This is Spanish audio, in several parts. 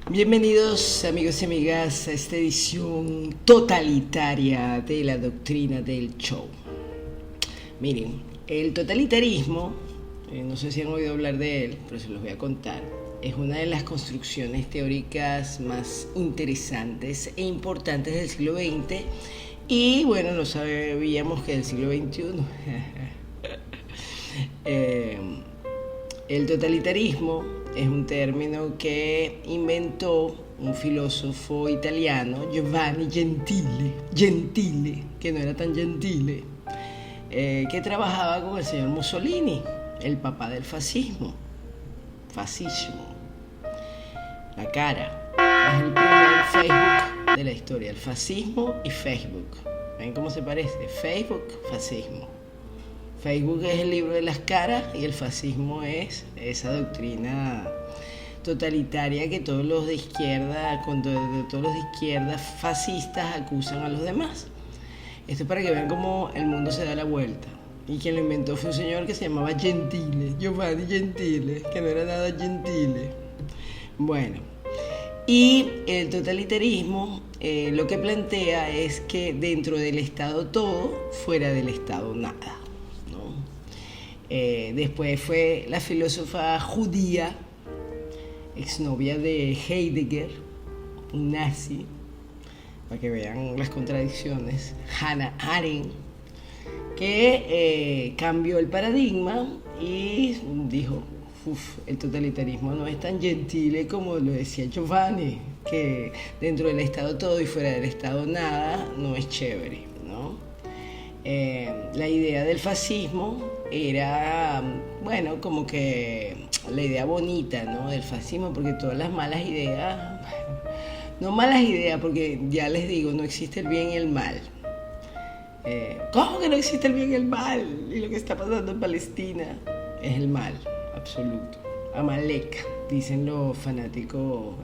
Bienvenidos amigos y amigas a esta edición totalitaria de la doctrina del show. Miren, el totalitarismo, no sé si han oído hablar de él, pero se los voy a contar. Es una de las construcciones teóricas más interesantes e importantes del siglo XX y bueno, no sabíamos que del siglo XXI. El totalitarismo es un término que inventó un filósofo italiano, Giovanni Gentile, que no era tan gentile, que trabajaba con el señor Mussolini, el papá del fascismo. La cara. Es el primer Facebook de la historia, el fascismo y Facebook. ¿Ven cómo se parece? Facebook, fascismo. Facebook es el libro de las caras y el fascismo es esa doctrina totalitaria que todos los de izquierda, todos los de izquierda fascistas acusan a los demás. Esto es para que vean cómo el mundo se da la vuelta. Y quien lo inventó fue un señor que se llamaba Gentile, Giovanni Gentile, que no era nada gentile. Bueno, y el totalitarismo lo que plantea es que dentro del Estado todo, fuera del Estado nada. Después fue la filósofa judía, exnovia de Heidegger, un nazi, para que vean las contradicciones, Hannah Arendt, que cambió el paradigma y dijo, el totalitarismo no es tan gentile como lo decía Giovanni, que dentro del Estado todo y fuera del Estado nada no es chévere, ¿no? La idea del fascismo era, bueno, como que la idea bonita, ¿no? Del fascismo, porque todas las malas ideas, no malas ideas, porque ya les digo, no existe el bien y el mal. ¿Cómo que no existe el bien y el mal? Y lo que está pasando en Palestina es el mal absoluto. Amalek, dicen los fanáticos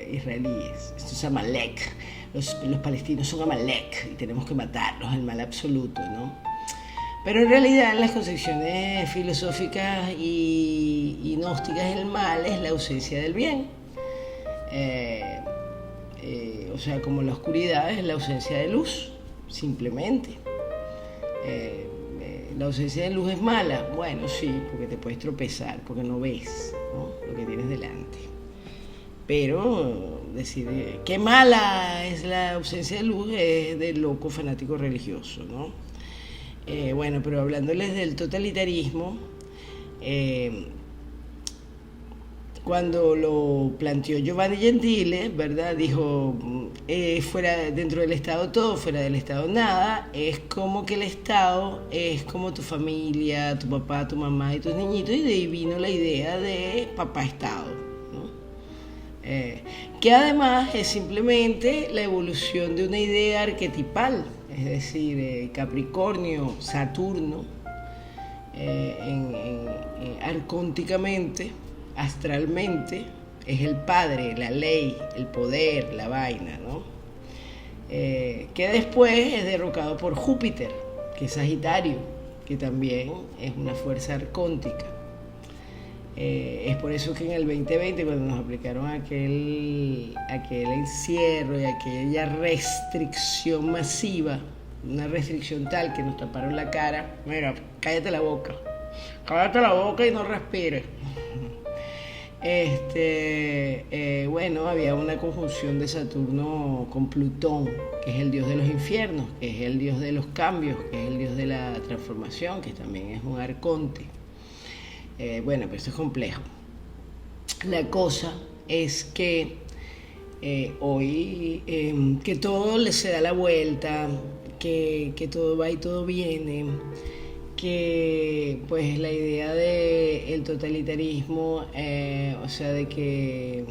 israelíes. Esto es Amalek. Los palestinos son Amalek y tenemos que matarlos, el mal absoluto, ¿no? Pero en realidad en las concepciones filosóficas y gnósticas el mal es la ausencia del bien. O sea, como la oscuridad es la ausencia de luz, simplemente. La ausencia de luz es mala. Bueno, sí, porque te puedes tropezar, porque no ves, ¿no?, lo que tienes delante. Pero decir qué mala es la ausencia de luz es de loco fanático religioso, ¿no? Bueno, pero hablándoles del totalitarismo, cuando lo planteó Giovanni Gentile, ¿verdad? Dijo, fuera, dentro del Estado todo, fuera del Estado nada. Es como que el Estado es como tu familia, tu papá, tu mamá y tus niñitos, y de ahí vino la idea de papá Estado, ¿no? Que además es simplemente la evolución de una idea arquetipal, es decir, Capricornio, Saturno, arcónticamente, astralmente, es el padre, la ley, el poder, la vaina, ¿no? Que después es derrocado por Júpiter, que es Sagitario, que también es una fuerza arcóntica. Es por eso que en el 2020, cuando nos aplicaron aquel encierro y aquella restricción masiva, una restricción tal que nos taparon la cara, mira, cállate la boca y no respires. Bueno, había una conjunción de Saturno con Plutón, que es el dios de los infiernos, que es el dios de los cambios, que es el dios de la transformación, que también es un arconte. Bueno, pero esto es complejo. La cosa es que hoy que todo le se da la vuelta, que todo va y todo viene, que pues la idea del totalitarismo, o sea, de que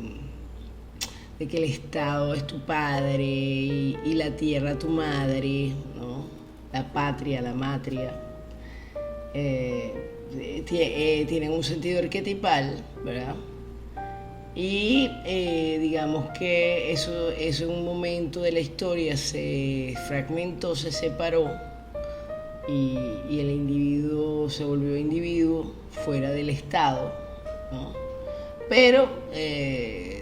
el Estado es tu padre y la tierra tu madre, ¿no? La patria, la matria. Tienen un sentido arquetipal, ¿verdad? Y digamos que eso en un momento de la historia se fragmentó, se separó y el individuo se volvió individuo fuera del Estado, ¿no? Pero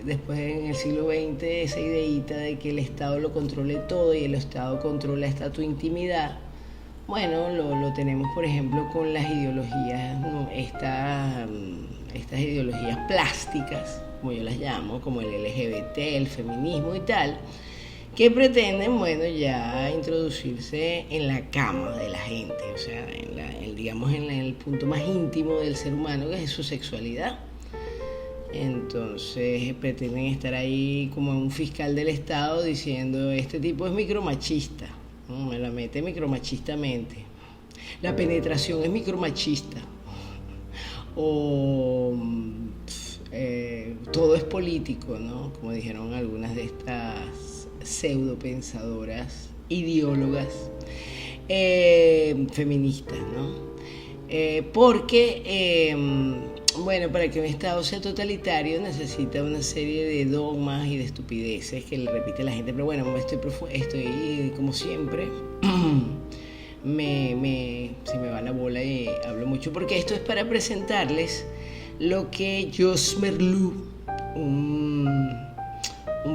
después en el siglo XX esa ideita de que el Estado lo controle todo y el Estado controla hasta tu intimidad. Bueno, lo tenemos por ejemplo con las ideologías, ¿no? Estas ideologías plásticas, como yo las llamo, como el LGBT, el feminismo y tal, que pretenden, bueno, ya introducirse en la cama de la gente, o sea, digamos en el punto más íntimo del ser humano, que es su sexualidad. Entonces pretenden estar ahí como un fiscal del Estado diciendo, este tipo es micromachista, ¿no? Me la mete micromachistamente. La penetración es micromachista. O todo es político, ¿no? Como dijeron algunas de estas pseudopensadoras, ideólogas, feministas, ¿no? Porque bueno, para que un Estado sea totalitario necesita una serie de dogmas y de estupideces que le repite la gente. Pero bueno, estoy como siempre, se me va la bola y hablo mucho, porque esto es para presentarles lo que Jos Merleau, un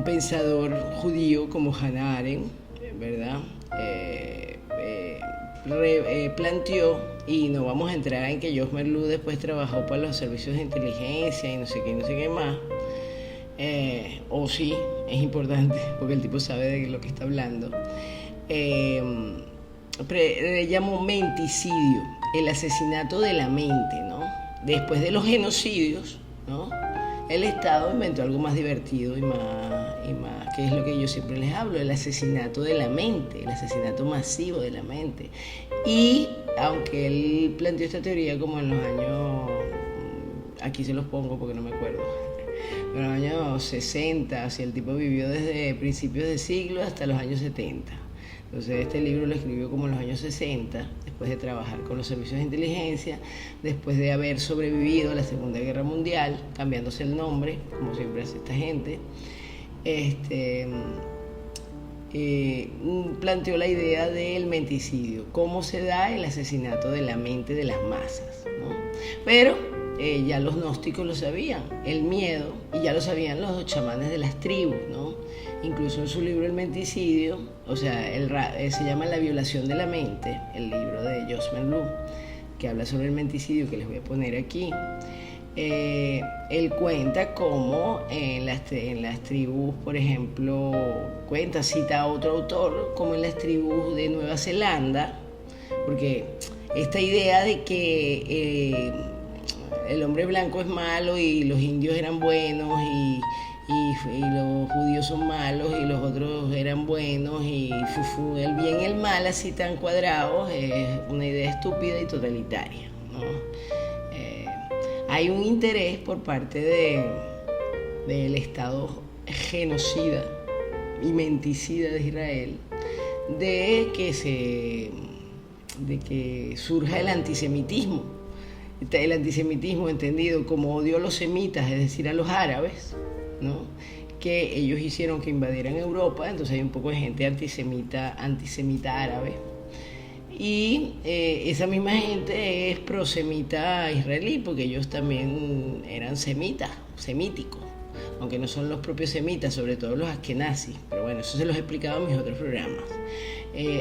pensador judío como Hannah Arendt, ¿verdad? Planteó, y no vamos a entrar en que Jos Merleau después trabajó para los servicios de inteligencia y no sé qué más, o sí, es importante porque el tipo sabe de lo que está hablando. Le llamó menticidio, el asesinato de la mente, ¿no? Después de los genocidios, ¿no? El Estado inventó algo más divertido y más, que es lo que yo siempre les hablo, el asesinato de la mente, el asesinato masivo de la mente. Y aunque él planteó esta teoría como en los años, aquí se los pongo porque no me acuerdo, en los años 60, o sea, el tipo vivió desde principios de siglo hasta los años 70. Entonces este libro lo escribió como en los años 60, después de trabajar con los servicios de inteligencia, después de haber sobrevivido a la Segunda Guerra Mundial, cambiándose el nombre, como siempre hace esta gente. Planteó la idea del menticidio, cómo se da el asesinato de la mente de las masas, ¿no? Pero ya los gnósticos lo sabían, el miedo, y ya lo sabían los chamanes de las tribus, ¿no? Incluso en su libro El menticidio, o sea, se llama La violación de la mente, el libro de Jos Merleau, que habla sobre el menticidio, que les voy a poner aquí. Él cuenta cómo en las tribus, por ejemplo, cita a otro autor, como en las tribus de Nueva Zelanda, porque esta idea de que el hombre blanco es malo y los indios eran buenos y los judíos son malos y los otros eran buenos y el bien y el mal así tan cuadrados, es una idea estúpida y totalitaria, ¿no? Hay un interés por parte del Estado genocida y menticida de Israel de que surja el antisemitismo. El antisemitismo entendido como odio a los semitas, es decir, a los árabes, ¿no? Que ellos hicieron que invadieran Europa, entonces hay un poco de gente antisemita árabe. Y esa misma gente es prosemita israelí, porque ellos también eran semíticos, aunque no son los propios semitas, sobre todo los askenazis. Pero bueno, eso se los he explicado en mis otros programas.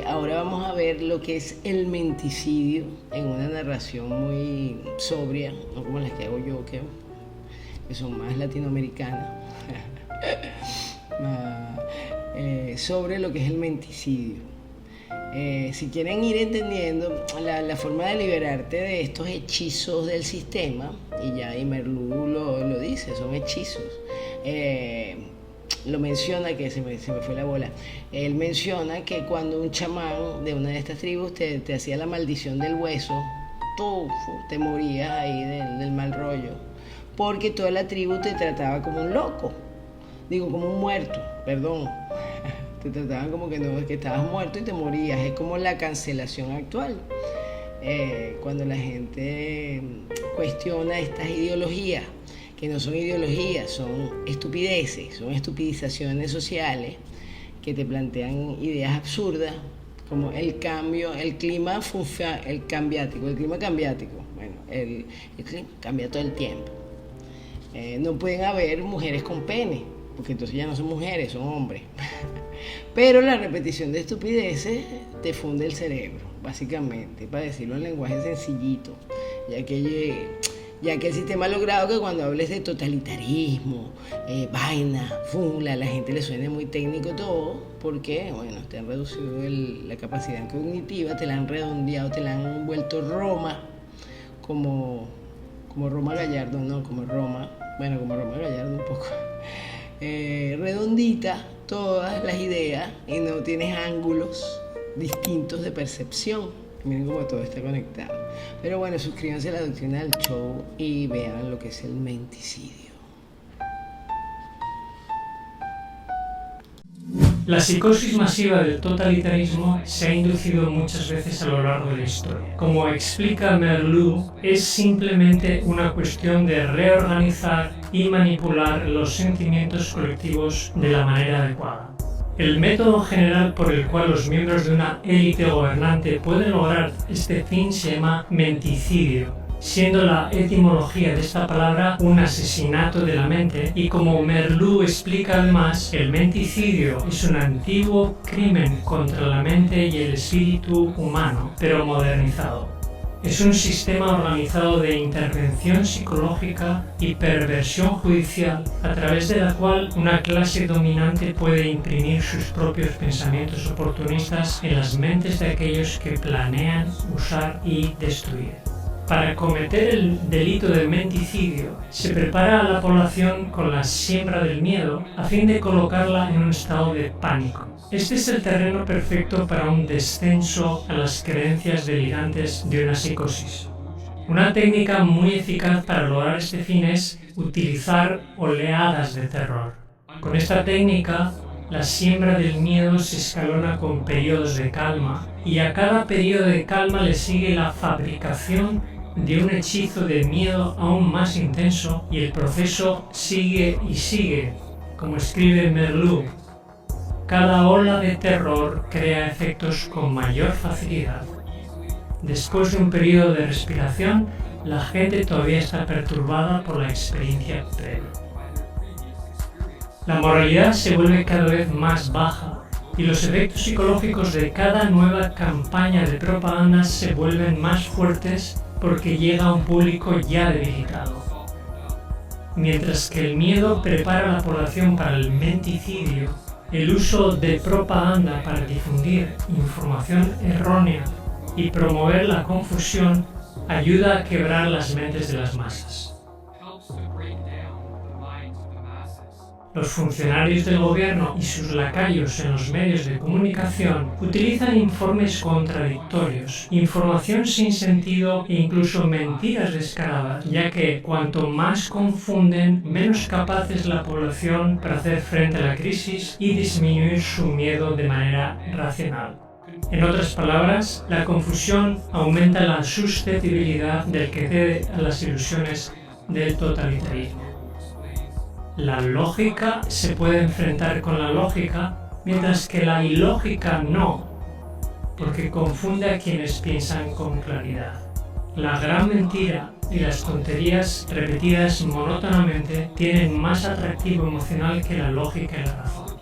Ahora vamos a ver lo que es el menticidio en una narración muy sobria, no como las que hago yo, que son más latinoamericanas, sobre lo que es el menticidio. Si quieren ir entendiendo la forma de liberarte de estos hechizos del sistema, y Merleau lo dice, son hechizos. Lo menciona, que se me fue la bola. Él menciona que cuando un chamán de una de estas tribus te hacía la maldición del hueso, tú te morías ahí del mal rollo, porque toda la tribu te trataba como un loco, como un muerto, perdón. Te trataban como que no, que estabas muerto y te morías. Es como la cancelación actual. Cuando la gente cuestiona estas ideologías, que no son ideologías, son estupideces, son estupidizaciones sociales que te plantean ideas absurdas, como el clima cambiático. Bueno, el clima cambia todo el tiempo. No pueden haber mujeres con pene, porque entonces ya no son mujeres, son hombres. Pero la repetición de estupideces te funde el cerebro, básicamente, para decirlo en lenguaje sencillito, ya que el sistema ha logrado que cuando hables de totalitarismo, vaina, fula, a la gente le suene muy técnico todo, porque, bueno, te han reducido la capacidad cognitiva, te la han redondeado, te la han vuelto Roma, como Roma Gallardo, no, como Roma Gallardo un poco, redondita todas las ideas y no tienes ángulos distintos de percepción. Miren cómo todo está conectado. Pero bueno, suscríbanse a La Doctrina del Show y vean lo que es el menticidio. La psicosis masiva del totalitarismo se ha inducido muchas veces a lo largo de la historia. Como explica Merleau, es simplemente una cuestión de reorganizar y manipular los sentimientos colectivos de la manera adecuada. El método general por el cual los miembros de una élite gobernante pueden lograr este fin se llama menticidio, siendo la etimología de esta palabra un asesinato de la mente, y como Merleau explica además, el menticidio es un antiguo crimen contra la mente y el espíritu humano, pero modernizado. Es un sistema organizado de intervención psicológica y perversión judicial, a través de la cual una clase dominante puede imprimir sus propios pensamientos oportunistas en las mentes de aquellos que planean usar y destruir. Para cometer el delito de menticidio, se prepara a la población con la siembra del miedo a fin de colocarla en un estado de pánico. Este es el terreno perfecto para un descenso a las creencias delirantes de una psicosis. Una técnica muy eficaz para lograr este fin es utilizar oleadas de terror. Con esta técnica, la siembra del miedo se escalona con periodos de calma, y a cada periodo de calma le sigue la fabricación de un hechizo de miedo aún más intenso, y el proceso sigue y sigue. Como escribe Merleau, cada ola de terror crea efectos con mayor facilidad. Después de un periodo de respiración, la gente todavía está perturbada por la experiencia previa. La moralidad se vuelve cada vez más baja y los efectos psicológicos de cada nueva campaña de propaganda se vuelven más fuertes porque llega a un público ya debilitado. Mientras que el miedo prepara a la población para el menticidio, el uso de propaganda para difundir información errónea y promover la confusión ayuda a quebrar las mentes de las masas. Los funcionarios del gobierno y sus lacayos en los medios de comunicación utilizan informes contradictorios, información sin sentido e incluso mentiras descaradas, ya que cuanto más confunden, menos capaz es la población para hacer frente a la crisis y disminuir su miedo de manera racional. En otras palabras, la confusión aumenta la susceptibilidad del que cede a las ilusiones del totalitarismo. La lógica se puede enfrentar con la lógica, mientras que la ilógica no, porque confunde a quienes piensan con claridad. La gran mentira y las tonterías repetidas monótonamente tienen más atractivo emocional que la lógica y la razón.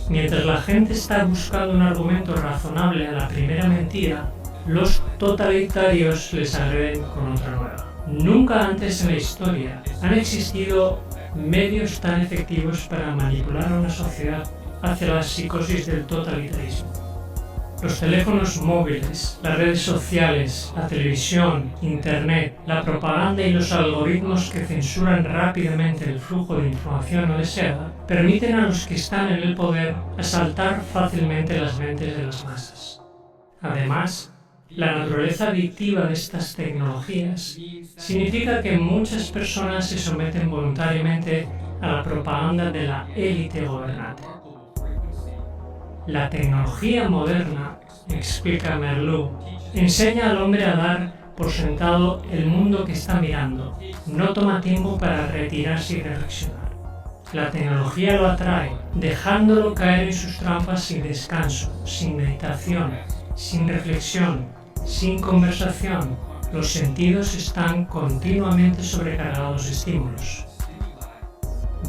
Mientras la gente está buscando un argumento razonable a la primera mentira, los totalitarios les agreden con otra nueva. Nunca antes en la historia han existido medios tan efectivos para manipular a una sociedad hacia la psicosis del totalitarismo. Los teléfonos móviles, las redes sociales, la televisión, internet, la propaganda y los algoritmos que censuran rápidamente el flujo de información no deseada permiten a los que están en el poder asaltar fácilmente las mentes de las masas. Además, la naturaleza adictiva de estas tecnologías significa que muchas personas se someten voluntariamente a la propaganda de la élite gobernante. La tecnología moderna, explica Merleau, enseña al hombre a dar por sentado el mundo que está mirando. No toma tiempo para retirarse y reflexionar. La tecnología lo atrae, dejándolo caer en sus trampas sin descanso, sin meditación, sin reflexión, sin conversación. Los sentidos están continuamente sobrecargados de estímulos.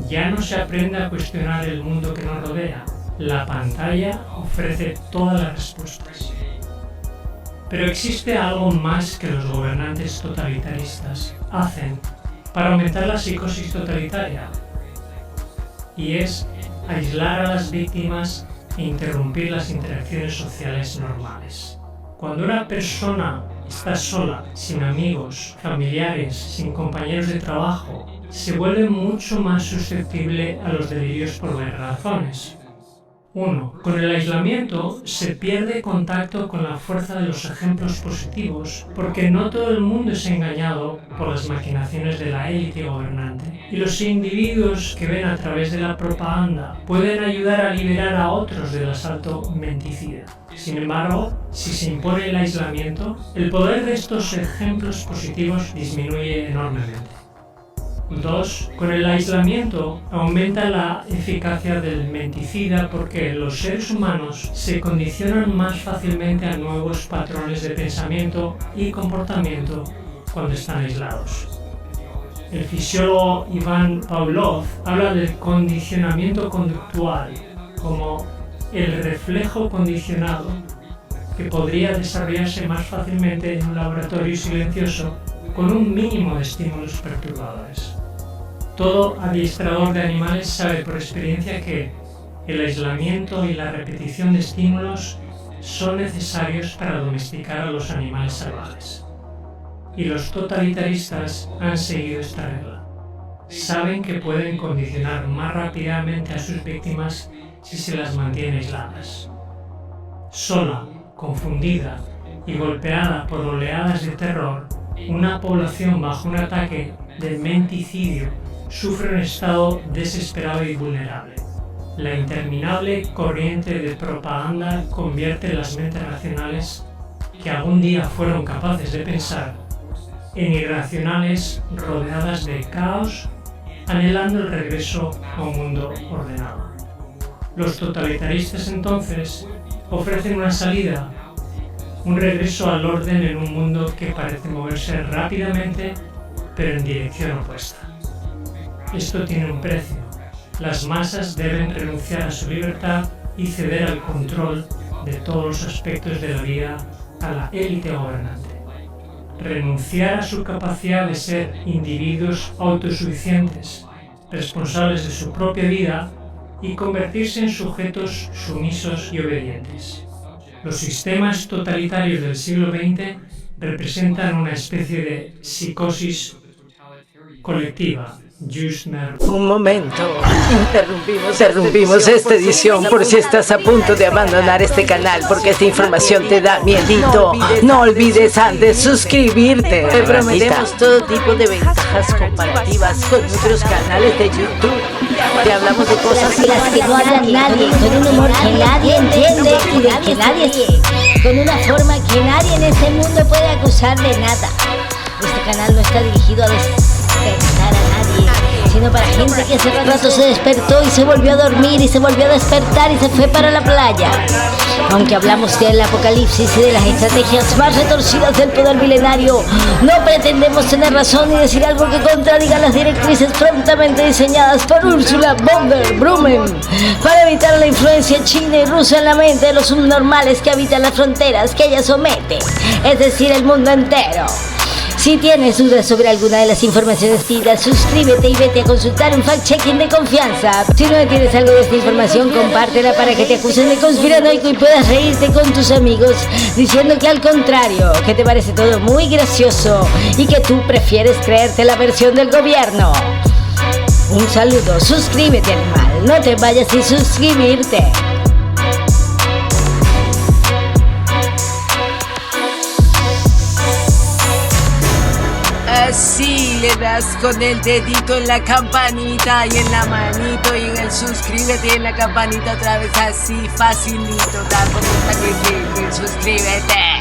ya no se aprende a cuestionar el mundo que nos rodea. La pantalla ofrece todas las respuestas. Pero existe algo más que los gobernantes totalitaristas hacen para aumentar la psicosis totalitaria, y es aislar a las víctimas e interrumpir las interacciones sociales normales. Cuando una persona está sola, sin amigos, familiares, sin compañeros de trabajo, se vuelve mucho más susceptible a los delirios por varias razones. 1. Con el aislamiento se pierde contacto con la fuerza de los ejemplos positivos, porque no todo el mundo es engañado por las maquinaciones de la élite gobernante, y los individuos que ven a través de la propaganda pueden ayudar a liberar a otros del asalto menticida. Sin embargo, si se impone el aislamiento, el poder de estos ejemplos positivos disminuye enormemente. 2. Con el aislamiento aumenta la eficacia del menticida porque los seres humanos se condicionan más fácilmente a nuevos patrones de pensamiento y comportamiento cuando están aislados. El fisiólogo Ivan Pavlov habla del condicionamiento conductual como el reflejo condicionado que podría desarrollarse más fácilmente en un laboratorio silencioso con un mínimo de estímulos perturbadores. Todo adiestrador de animales sabe por experiencia que el aislamiento y la repetición de estímulos son necesarios para domesticar a los animales salvajes. Y los totalitaristas han seguido esta regla. Saben que pueden condicionar más rápidamente a sus víctimas si se las mantiene aisladas. Sola, confundida y golpeada por oleadas de terror, una población bajo un ataque de menticidio sufre un estado desesperado y vulnerable. La interminable corriente de propaganda convierte las mentes racionales, que algún día fueron capaces de pensar, en irracionales rodeadas de caos, anhelando el regreso a un mundo ordenado. Los totalitaristas entonces ofrecen una salida, un regreso al orden en un mundo que parece moverse rápidamente, pero en dirección opuesta. Esto tiene un precio. Las masas deben renunciar a su libertad y ceder al control de todos los aspectos de la vida a la élite gobernante. Renunciar a su capacidad de ser individuos autosuficientes, responsables de su propia vida y convertirse en sujetos sumisos y obedientes. Los sistemas totalitarios del siglo XX representan una especie de psicosis colectiva. Un momento, interrumpimos esta edición por si estás a punto de abandonar este canal porque esta información te da miedito. No olvides antes suscribirte. Te prometemos todo tipo de ventajas comparativas con otros canales de YouTube. Te hablamos de cosas de las que no habla nadie, con un humor que nadie entiende y del que nadie con una forma que nadie en este mundo puede acusar de nada. Este canal no está dirigido a despertar a nadie, sino para gente que hace rato se despertó y se volvió a dormir y se volvió a despertar y se fue para la playa. Aunque hablamos del apocalipsis y de las estrategias más retorcidas del poder milenario, no pretendemos tener razón ni decir algo que contradiga las directrices prontamente diseñadas por Ursula von der Blumen para evitar la influencia china y rusa en la mente de los subnormales que habitan las fronteras que ella somete, es decir, el mundo entero. Si tienes dudas sobre alguna de las informaciones ditas, suscríbete y vete a consultar un fact-checking de confianza. Si no tienes algo de esta información, compártela para que te acusen de conspiranoico y puedas reírte con tus amigos diciendo que al contrario, que te parece todo muy gracioso y que tú prefieres creerte la versión del gobierno. Un saludo, suscríbete animal, no te vayas sin suscribirte. Así le das con el dedito en la campanita y en la manito y en el suscríbete y en la campanita otra vez así facilito. Da por gusta que suscríbete.